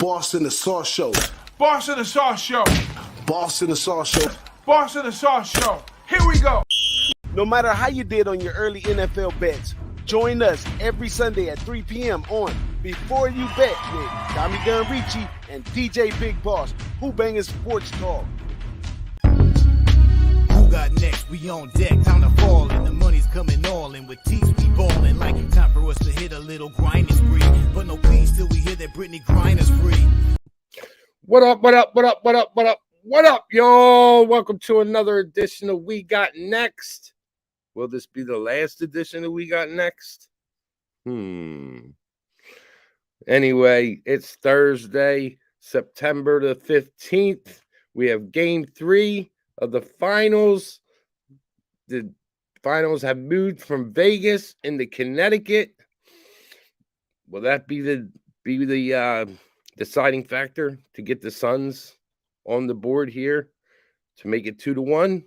Boss in the Sauce Show. Boss in the Sauce Show. Boss in the Sauce Show. Boss in the Sauce Show. Here we go. No matter how you did on your early NFL bets, join us every Sunday at 3 p.m. on Before You Bet with Tommy Gunn Ricci and DJ Big Boss, Who-Bangin Sports Talk. Who got next? We on deck, time to fall in. The money's coming all in with Teece, we ballin'. Like time for us to hit a little grinding spree. But no peace till we hear that Britney Griner's free. What up, what up, what up, what up, what up, what up, y'all? Welcome to another edition of We Got Next. Will this be the last edition of We Got Next? Anyway, it's Thursday, September the 15th. We have game 3 of the finals. The finals have moved from Vegas into Connecticut. Will that be the deciding factor to get the Suns on the board here to make it 2-1?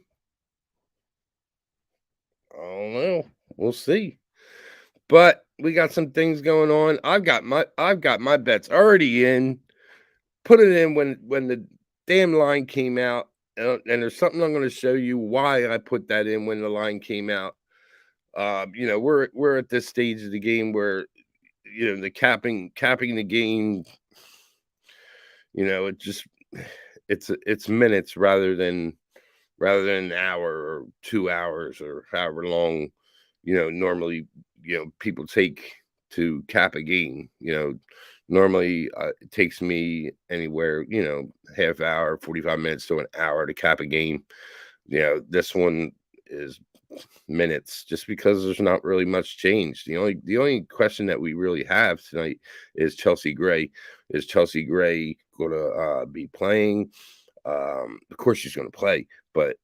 I don't know. We'll see. But we got some things going on. I've got my bets already in. Put it in when the damn line came out. And there's something I'm going to show you why I put that in when the line came out. We're at this stage of the game where the capping the game. It's minutes rather than an hour or 2 hours or however long normally people take to cap a game. Normally it takes me anywhere half hour, 45 minutes to an hour to cap a game. This one is minutes just because there's not really much change. The only question that we really have tonight is Chelsea Gray. Is Chelsea Gray going to be playing? Of course she's going to play, but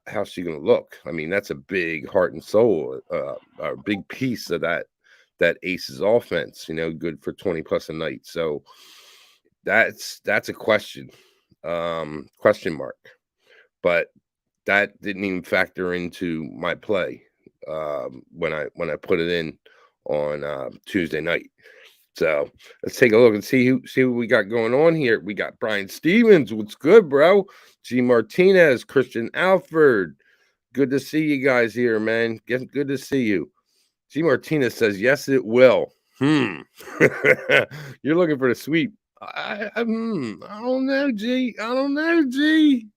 how's she going to look? I mean, that's a big heart and soul, a big piece of that Aces offense, good for 20 plus a night. So that's a question mark, but that didn't even factor into my play when I put it in on Tuesday night. So let's take a look and see what we got going on here. We got Brian Stevens. What's good, bro? G. Martinez, Christian Alford. Good to see you guys here, man. Good to see you. G. Martinez says, yes, it will. You're looking for the sweep. I don't know, G. I don't know, G.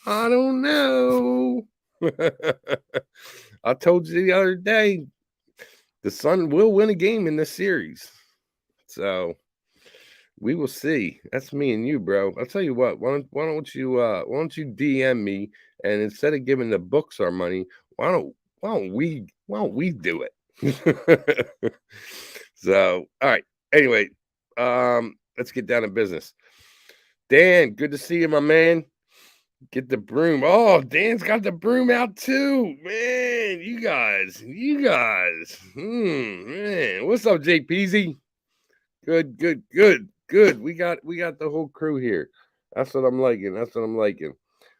I don't know. I told you the other day, the Sun will win a game in this series. So we will see. That's me and you, bro. I'll tell you what. Why don't you DM me, and instead of giving the books our money, why don't we do it? So, all right. Anyway, let's get down to business. Dan, good to see you, my man. Get the broom. Oh, Dan's got the broom out too, man. You guys. Man, what's up, JPZ? Good. We got the whole crew here. That's what I'm liking.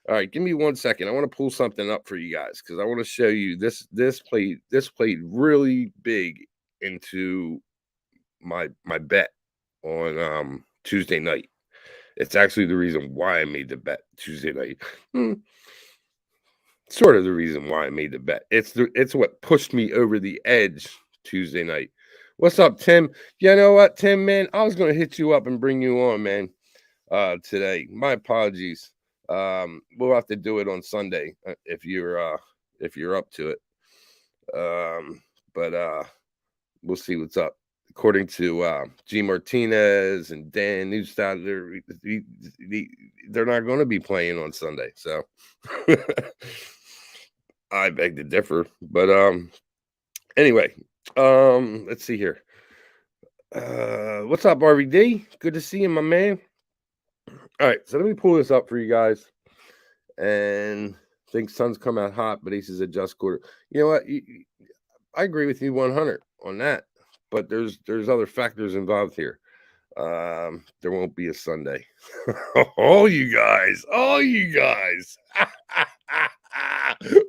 All right, give me 1 second. I want to pull something up for you guys because I want to show you this played really big into my bet on Tuesday night. It's actually the reason why I made the bet Tuesday night. Sort of the reason why I made the bet. It's what pushed me over the edge Tuesday night. What's up, Tim? You know what, Tim, man? I was going to hit you up and bring you on, man, today. My apologies. We'll have to do it on Sunday if you're up to it. But we'll see what's up. According to G. Martinez and Dan Newstad, they're not going to be playing on Sunday. So I beg to differ. But anyway, let's see here. What's up, RVD? Good to see you, my man. All right, so let me pull this up for you guys. And I think Suns come out hot, but Aces adjust quarter. You know what? I agree with you 100 on that. But there's other factors involved here. There won't be a Sunday. all you guys.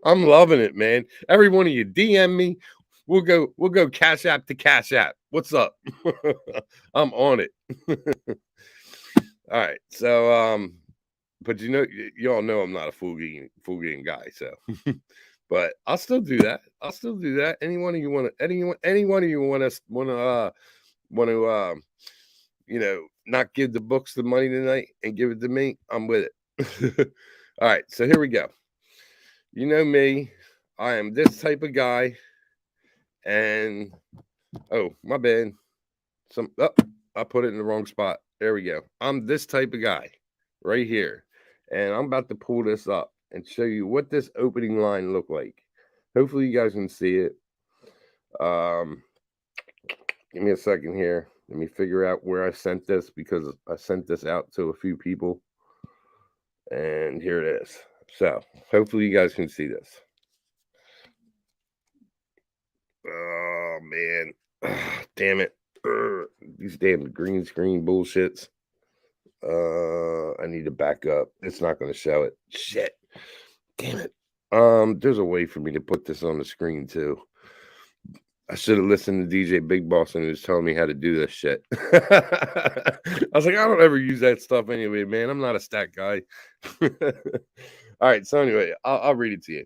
I'm loving it, man. Every one of you DM me. We'll go Cash App to Cash App. What's up? I'm on it. All right. So, but you all know I'm not a full game guy. So, but I'll still do that. Any one of you want to, not give the books the money tonight and give it to me, I'm with it. All right. So here we go. You know me. I am this type of guy. And, oh, my bad. I put it in the wrong spot. There we go. I'm this type of guy right here. And I'm about to pull this up and show you what this opening line looked like. Hopefully you guys can see it. Give me a second here. Let me figure out where I sent this, because I sent this out to a few people. And here it is. So hopefully you guys can see this. Oh, man. Damn it. These damn green screen bullshits. I need to back up. It's not going to show it. Shit. Damn it. There's a way for me to put this on the screen too. I should have listened to DJ Big Boss and he was telling me how to do this shit. I was like, I don't ever use that stuff anyway, man. I'm not a stat guy. All right. So anyway, I'll read it to you.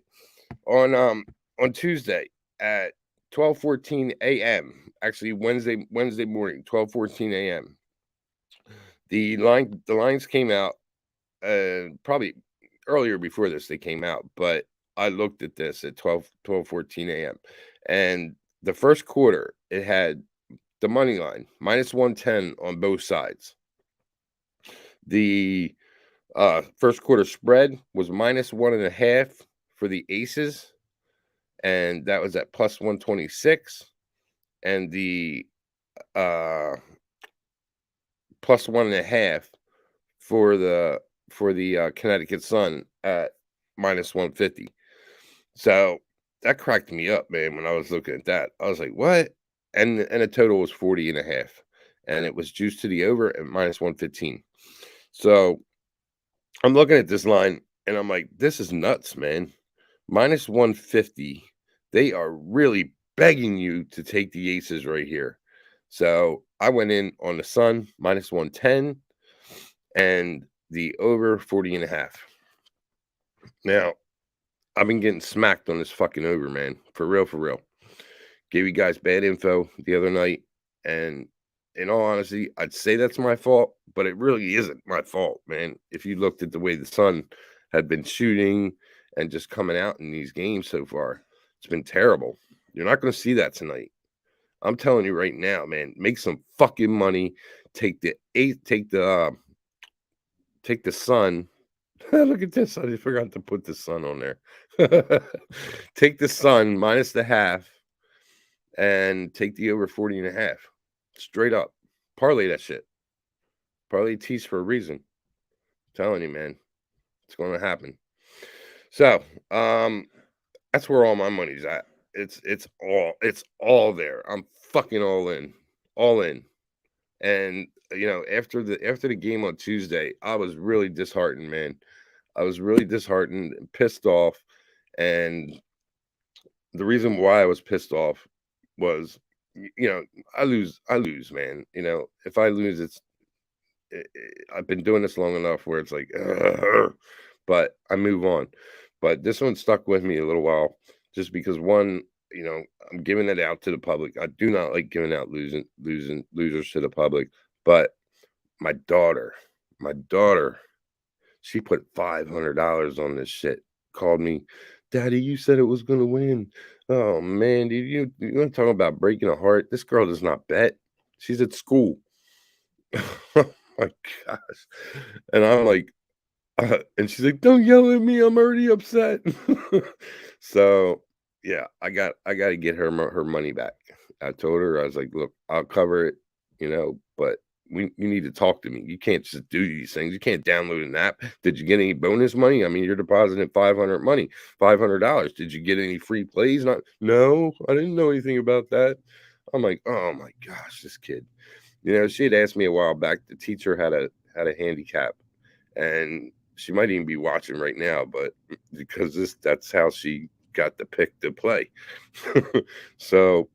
On Tuesday at 12:14 a.m. Actually, Wednesday morning, 12:14 a.m. The lines came out probably earlier before this. They came out, but I looked at this at 12:14 a.m. and the first quarter it had the money line -110 on both sides. The first quarter spread was -1.5 for the Aces, and that was at +126, and the +1.5 for the Connecticut Sun at -150. So that cracked me up, man. When I was looking at that, I was like, "What?" And the total was 40.5, and it was juiced to the over at -115. So I'm looking at this line, and I'm like, "This is nuts, man." -150. They are really begging you to take the Aces right here. So I went in on the Sun -110 and the over 40.5. Now, I've been getting smacked on this fucking over, man. For real. Gave you guys bad info the other night. And in all honesty, I'd say that's my fault, but it really isn't my fault, man. If you looked at the way the Sun had been shooting and just coming out in these games so far, it's been terrible. You're not going to see that tonight. I'm telling you right now, man, make some fucking money. Take the Sun. Look at this. I just forgot to put the Sun on there. Take the Sun -0.5 and take the over 40.5. Straight up. Parlay that shit. Parlay Teece for a reason. I'm telling you, man. It's going to happen. So, that's where all my money's at. It's all there. I'm fucking all in. And after the game on Tuesday, I was really disheartened, man. I was really disheartened and pissed off. And the reason why I was pissed off was, I lose, man. If I lose, I've been doing this long enough where it's like, but I move on. But this one stuck with me a little while, just because one, I'm giving it out to the public. I do not like giving out losers to the public. But my daughter, she put $500 on this shit. Called me, "Daddy, you said it was gonna win." Oh man, dude, you want to talk about breaking a heart? This girl does not bet. She's at school. Oh my gosh. And I'm like, and she's like, "Don't yell at me. I'm already upset." So yeah, I got to get her money back. I told her, I was like, "Look, I'll cover it, but you need to talk to me. You can't just do these things. You can't download an app. Did you get any bonus money? I mean, you're depositing $500. Did you get any free plays? No, I didn't know anything about that." I'm like, oh my gosh, this kid. She had asked me a while back to teach her how to handicap, and she might even be watching right now, but because that's how she got the pick to play. So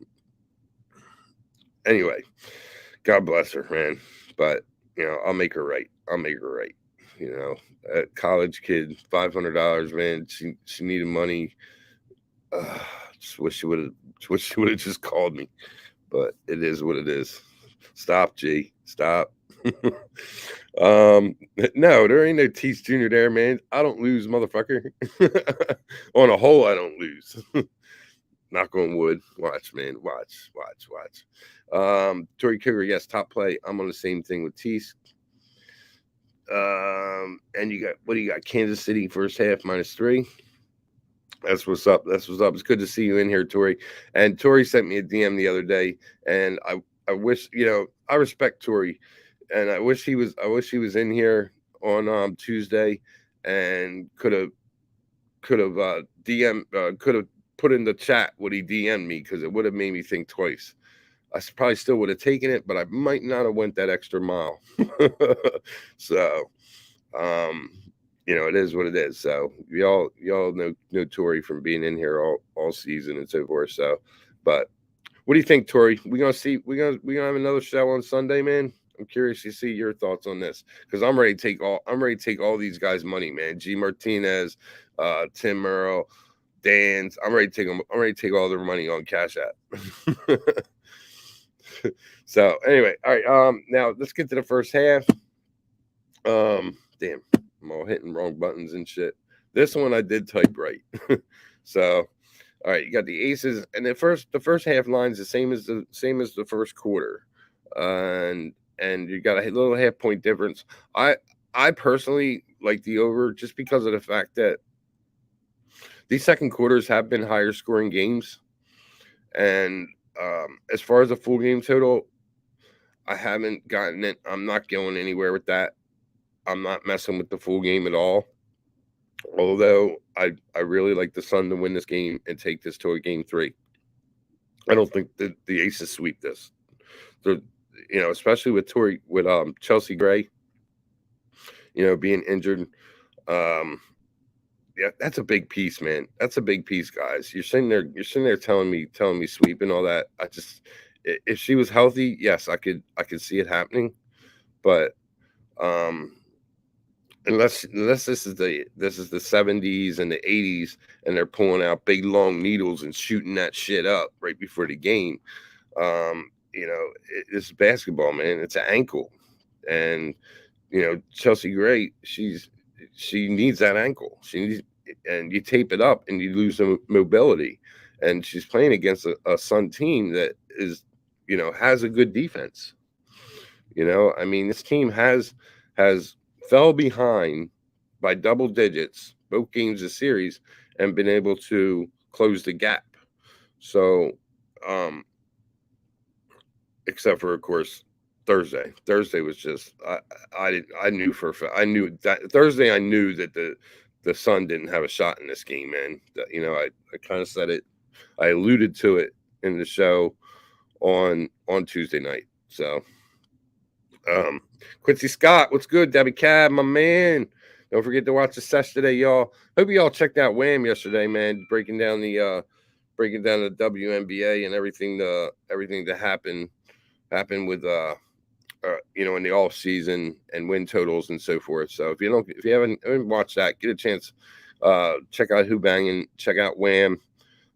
anyway, God bless her, man. But I'll make her right. I'll make her right. A college kid, $500, man. She needed money. Just wish she would have just called me, but it is what it is. Stop, G. Stop. No, there ain't no Teece Jr. there, man. I don't lose, motherfucker. On a whole, I don't lose. Knock on wood. Watch, man. Watch. Tori Cougar, yes, top play. I'm on the same thing with Teece. And you got Kansas City first half -3. That's what's up. It's good to see you in here, Tori. And Tori sent me a DM the other day, and I wish, I respect Tori, and I wish he was in here on Tuesday and could have put in the chat what he DM'd me, because it would have made me think twice. I probably still would have taken it, but I might not have went that extra mile. So, it is what it is. So y'all know Tori from being in here all season and so forth. So, but what do you think, Tori? We gonna have another show on Sunday, man? I'm curious to see your thoughts on this, because I'm ready to take all these guys' money, man. G Martinez, Tim Merle, Dan's. I'm ready to take all their money on Cash App. So anyway, all right. Now let's get to the first half. Damn, I'm all hitting wrong buttons and shit. This one I did type right. So, all right, you got the Aces, and the first half line's the same as the first quarter, and you got a little half point difference. I personally like the over, just because of the fact that these second quarters have been higher scoring games, and as far as a full game total, I haven't gotten it. I'm not going anywhere with that. I'm not messing with the full game at all. Although I really like the Sun to win this game and take this to a game 3. I don't think the Aces sweep this. Especially with Chelsea Gray, being injured. Yeah, that's a big piece, man. That's a big piece, guys. You're sitting there telling me sweep and all that. If she was healthy, yes, I could see it happening. But unless this is the 70s and the 80s, and they're pulling out big long needles and shooting that shit up right before the game, it's basketball, man. It's an ankle, and Chelsea Gray, she needs that ankle. And you tape it up and you lose some mobility. And she's playing against a Sun team that is, has a good defense. This team has fell behind by double digits both games of series and been able to close the gap. So, except for, of course, Thursday. Thursday was just I knew that Thursday. I knew that the Sun didn't have a shot in this game, man. I kind of said it. I alluded to it in the show on Tuesday night. So, Quincy Scott, what's good? Debbie Cab, my man. Don't forget to watch the session today, y'all. Hope y'all checked out Wham yesterday, man. Breaking down the WNBA and everything that happened with in the off season and win totals and so forth. So if you haven't watched that, get a chance. Check out Who-Bangin, check out Wham.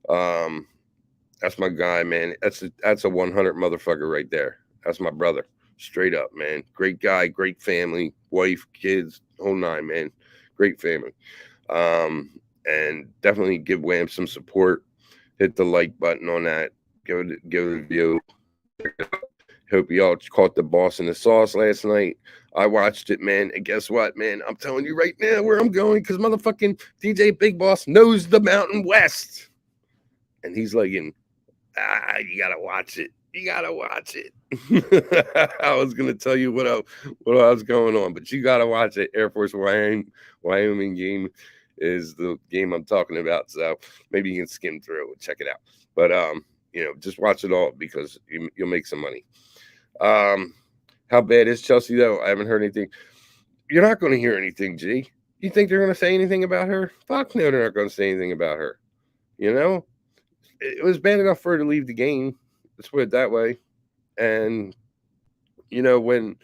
That's my guy, man. That's a 100 motherfucker right there. That's my brother, straight up, man. Great guy, great family, wife, kids, whole nine, man. Great family. And definitely give Wham some support. Hit the like button on that. Give it a view. Hope y'all caught the Boss in the Sauce last night. I watched it, man. And guess what, man? I'm telling you right now where I'm going, because motherfucking DJ Big Boss knows the Mountain West. And he's like, you got to watch it. You got to watch it. I was going to tell you what was going on, but you got to watch it. Air Force Wyoming game is the game I'm talking about. So maybe you can skim through and check it out. But, just watch it all, because you'll make some money. How bad is Chelsea, though? I haven't heard anything. You're not going to hear anything, G. You think they're going to say anything about her? Fuck no, they're not going to say anything about her. It was bad enough for her to leave the game. Let's put it that way. And, when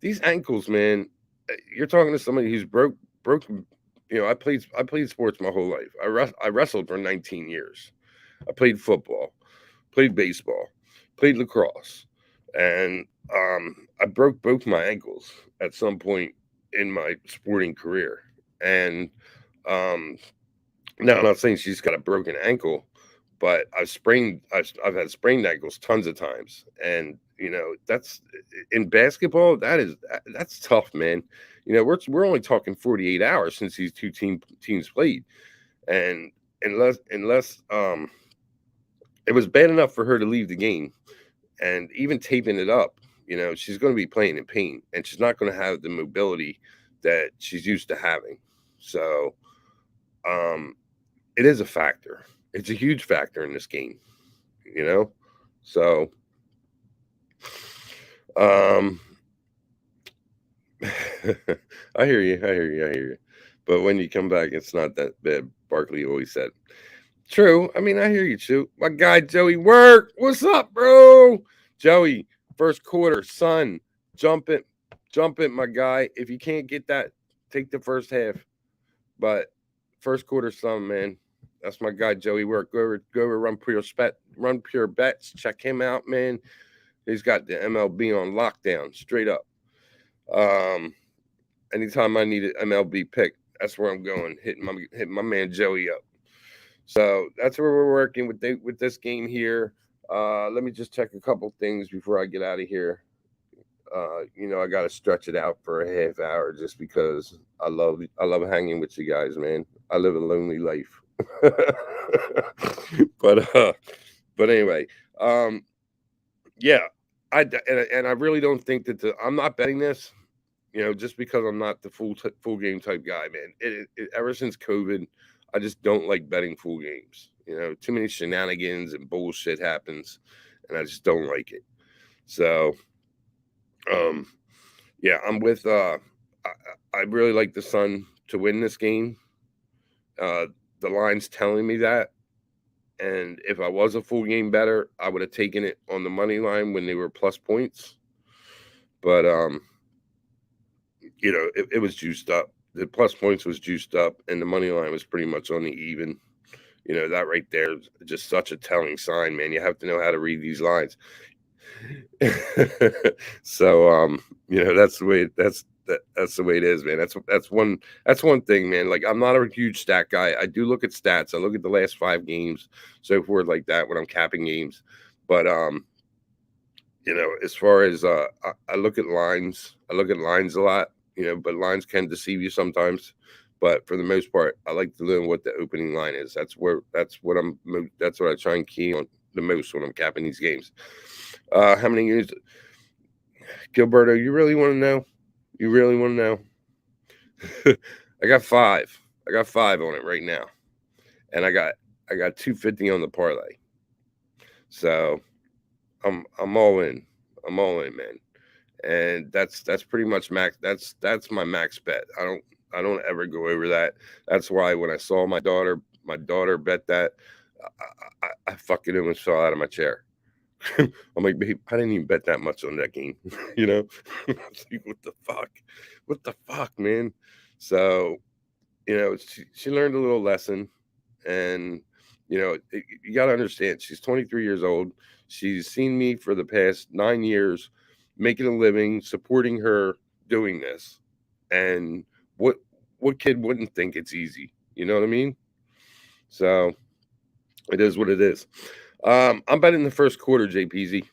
these ankles, man. You're talking to somebody who's broken. I played sports my whole life. I wrestled for 19 years. I played football, played baseball, played lacrosse, and I broke both my ankles at some point in my sporting career. And now I'm not saying she's got a broken ankle, but I've had sprained ankles tons of times, and that's in basketball. That's tough, man. We're only talking 48 hours since these two teams played, and unless it was bad enough for her to leave the game, and even taping it up, she's going to be playing in pain, and she's not going to have the mobility that she's used to having. So, it is a factor. It's a huge factor in this game, So, I hear you. But when you come back, it's not that bad. Barkley always said. True. I mean, I hear you, too. My guy, Joey Work. What's up, bro? Joey, first quarter, son. Jump it, my guy. If you can't get that, take the first half. But first quarter, son, man. That's my guy, Joey Work. Go over Run Pure Bets. Check him out, man. He's got the MLB on lockdown, straight up. Anytime I need an MLB pick, that's where I'm going, hitting my man Joey up. So that's where we're working with this game here. Let me just check a couple things before I get out of here. I got to stretch it out for a half hour just because I love hanging with you guys, man. I live a lonely life. but anyway, yeah, I really don't think that I'm not betting this, just because I'm not the full game type guy, man. Ever since COVID, I just don't like betting full games. Too many shenanigans and bullshit happens, and I just don't like it. So, yeah, I'm with. I really like the Sun to win this game. The line's telling me that, and if I was a full game better, I would have taken it on the money line when they were plus points. But it was juiced up. The plus points was juiced up, and the money line was pretty much on the even. That right there is just such a telling sign, man. You have to know how to read these lines. So, that's the way that's the way it is, man. That's one thing, man. Like, I'm not a huge stat guy. I do look at stats. I look at the last 5 games, so forth like that when I'm capping games. But as far as I look at lines. I look at lines a lot. But lines can deceive you sometimes. But for the most part, I like to learn what the opening line is. That's what I try and key on the most when I'm capping these games. How many years, Gilberto? You really want to know? You really want to know? I got 5. I got 5 on it right now, and I got 250 on the parlay. So I'm all in. I'm all in, man. And that's pretty much max. That's my max bet. I don't ever go over that. That's why when I saw my daughter bet that, I fucking almost fell out of my chair. I'm like, babe, I didn't even bet that much on that game. Like, what the fuck, man? So, she learned a little lesson, and you got to understand, she's 23 years old. She's seen me for the past 9 years, making a living, supporting her doing this. And what kid wouldn't think it's easy? You know what I mean? So it is what it is. I'm betting the first quarter, JPZ.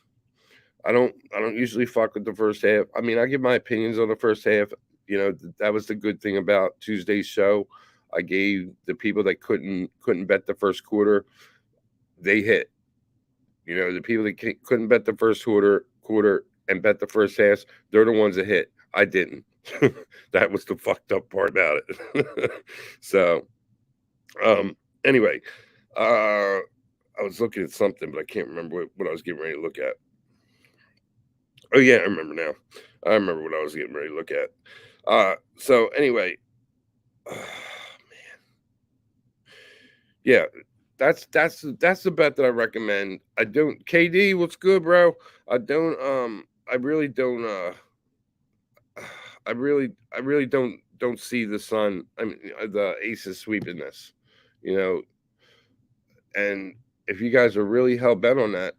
I don't usually fuck with the first half. I mean, I give my opinions on the first half. That was the good thing about Tuesday's show. I gave the people that couldn't bet the first quarter, they hit. The people that couldn't bet the first quarter and bet the first half, they're the ones that hit. I didn't. That was the fucked up part about it. So, anyway, I was looking at something, but I can't remember what I was getting ready to look at. Oh yeah, I remember now. I remember what I was getting ready to look at. So anyway, man, yeah, that's the bet that I recommend. I don't. KD, what's good, bro? I really don't I really don't see the Sun. I mean, the Aces sweeping this, you know. And if you guys are really hell bent on that,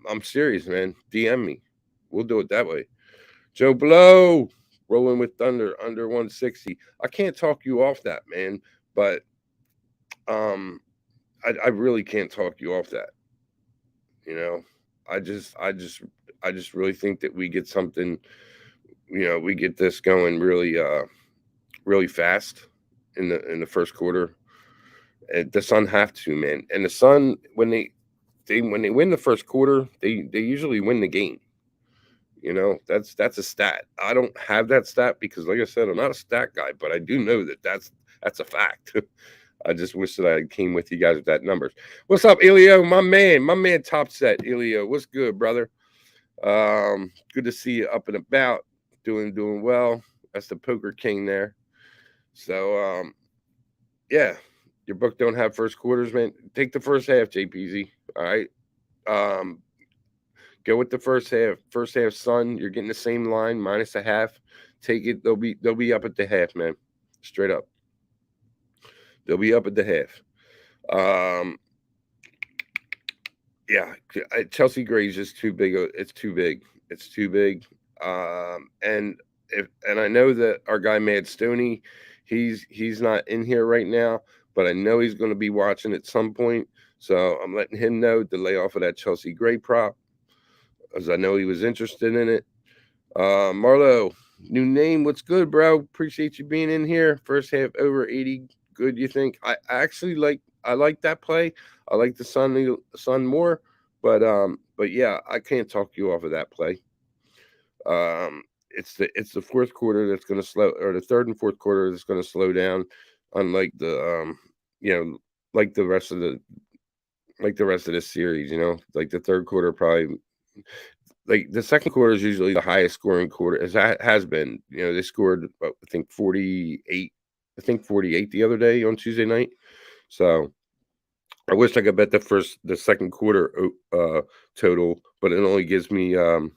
I'm serious, man. DM me. We'll do it that way. Joe Blow, rolling with Thunder under 160. I can't talk you off that, man. But um, I really can't talk you off that. You know, I just really think that we get something. You know, we get this going really fast in the first quarter. And the Sun have to, man. And the Sun, when they win the first quarter, they usually win the game. You know, that's a stat. I don't have that stat because, like I said, I'm not a stat guy, but I do know that that's a fact. I just wish that I came with you guys with that numbers. What's up, Elio? My man, Top Set, Elio. What's good, brother? Good to see you up and about, doing well. That's the Poker King there. So, yeah, your book don't have first quarters, man. Take the first half, JPZ. All right. Go with the first half. First half, Sun. You're getting the same line minus a half. Take it. They'll be up at the half, man. Straight up. They'll be up at the half. Yeah, Chelsea Gray's just too big. It's too big. It's too big. And I know that our guy Mad Stoney, he's not in here right now, but I know he's going to be watching at some point. So I'm letting him know to lay off of that Chelsea Gray prop, as I know he was interested in it. Marlo, new name. What's good, bro? Appreciate you being in here. First half over 80. Good, you think? I actually like that play. I like the Sun more, but yeah, I can't talk you off of that play. It's the fourth quarter that's going to slow, or the third and fourth quarter that's going to slow down, unlike the like the rest of this series. You know, like the third quarter probably. Like the second quarter is usually the highest scoring quarter, as that has been. You know, they scored I think 48. I think 48 the other day on Tuesday night. So I wish I could bet the second quarter total, but it only gives me the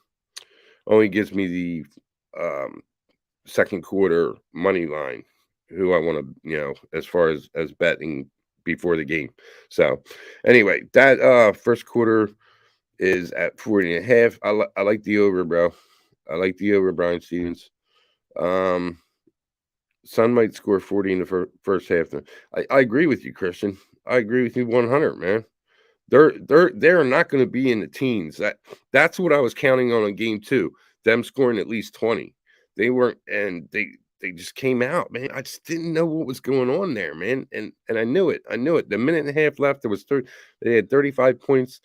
second quarter money line, who I want to, as far as betting before the game. So anyway, that first quarter is at 40.5. I like the over, bro. I like the over, Brian Stevens. Sun might score 40 in the first half. I agree with you, Christian. I agree with you 100, man. They're not going to be in the teens. That's what I was counting on in game 2. Them scoring at least 20. They weren't, and they just came out, man. I just didn't know what was going on there, man. And I knew it. The minute and a half left, they had 35 points.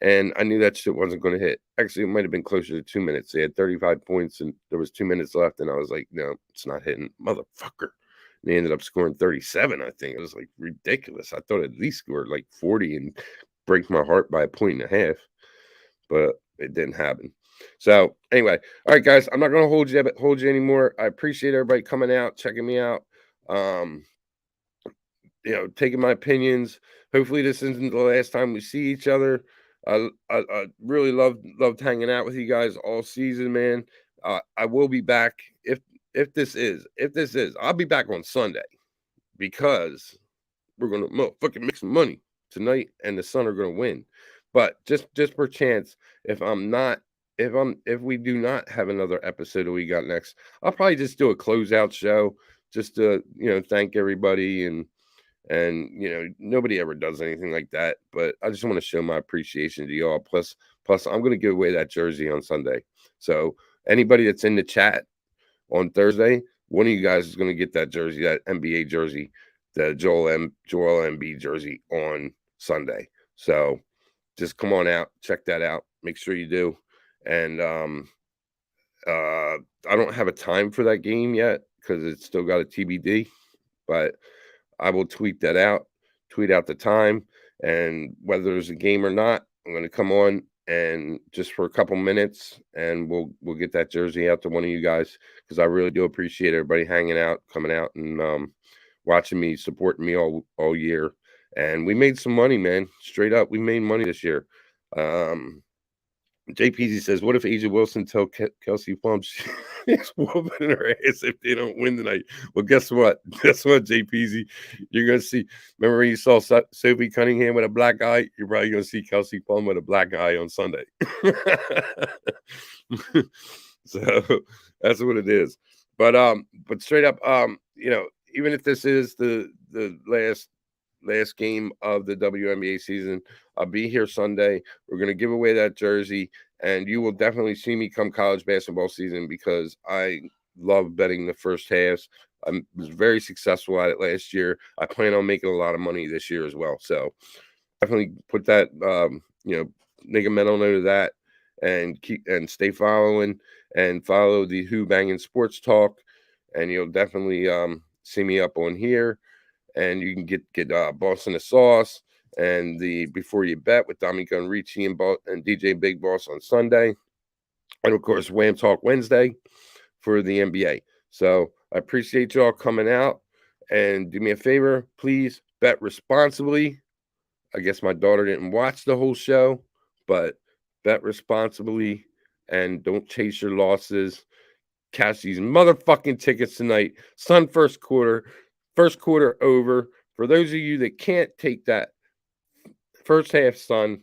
And I knew that shit wasn't going to hit. Actually, it might have been closer to 2 minutes. They had 35 points, and there was 2 minutes left. And I was like, no, it's not hitting. Motherfucker. And they ended up scoring 37, I think. It was like ridiculous. I thought at least scored like 40 and break my heart by 1.5. But it didn't happen. So anyway, all right, guys, I'm not going to hold you anymore. I appreciate everybody coming out, checking me out. Taking my opinions. Hopefully this isn't the last time we see each other. I really loved hanging out with you guys all season, man. I will be back if this is, I'll be back on Sunday, because we're gonna motherfucking make some money tonight, and the Sun are gonna win. But just per chance, if we do not have another episode that we got next, I'll probably just do a closeout show, just to thank everybody. And nobody ever does anything like that, but I just want to show my appreciation to y'all. Plus I'm going to give away that jersey on Sunday. So anybody that's in the chat on Thursday, one of you guys is going to get that jersey, that NBA jersey, the Joel Embiid jersey on Sunday. So just come on out, check that out. Make sure you do. And I don't have a time for that game yet, because it's still got a TBD, but I will tweet out the time, and whether there's a game or not, I'm going to come on and just for a couple minutes, and we'll get that jersey out to one of you guys, because I really do appreciate everybody hanging out, coming out, and watching me, supporting me all year. And we made some money, man. Straight up, we made money this year. JPZ says, what if Asia Wilson tell Kelsey Plum she's whooping her ass if they don't win tonight? Well, guess what? Guess what, JPZ? You're going to see. Remember when you saw Sophie Cunningham with a black eye? You're probably going to see Kelsey Plum with a black eye on Sunday. So that's what it is. But straight up, even if this is the last game of the WNBA season, I'll be here Sunday. We're going to give away that jersey, and you will definitely see me come college basketball season because I love betting the first halves. I was very successful at it last year. I plan on making a lot of money this year as well. So definitely put that, make a mental note of that, and stay following and follow the Who-Bangin Sports Talk, and you'll definitely see me up on here. And you can get Boss in the Sauce and the Before You Bet with Dami Gunrici and DJ Big Boss on Sunday. And, of course, Wham Talk Wednesday for the NBA. So I appreciate y'all coming out. And do me a favor, please bet responsibly. I guess my daughter didn't watch the whole show, but bet responsibly and don't chase your losses. Cash these motherfucking tickets tonight. Sun first quarter over. For those of you that can't take that first half, Sun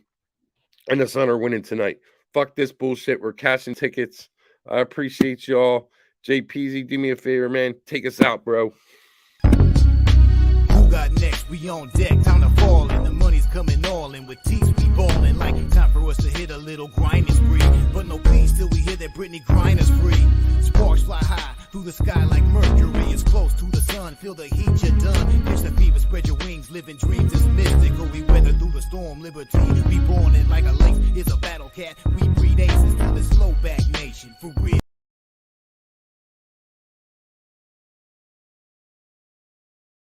and the Sun are winning tonight. Fuck this bullshit. We're cashing tickets. I appreciate y'all. JPZ, do me a favor, man. Take us out, bro. Who got next? We on deck. Time to fall in. The money's coming all in. With Teece, we ballin'. Like time for us to hit a little grinding spree. But no peace till we hear that Britney Griner's free. Sparks fly high through the sky like Mercury. It's close to the sun. Feel the heat, you're done. Catch the fever, spread your wings. Living dreams is mystical. We weather through the storm. Liberty, we born it like a lynx. It's a battle cat. We breed aces to the slow back nation. For real.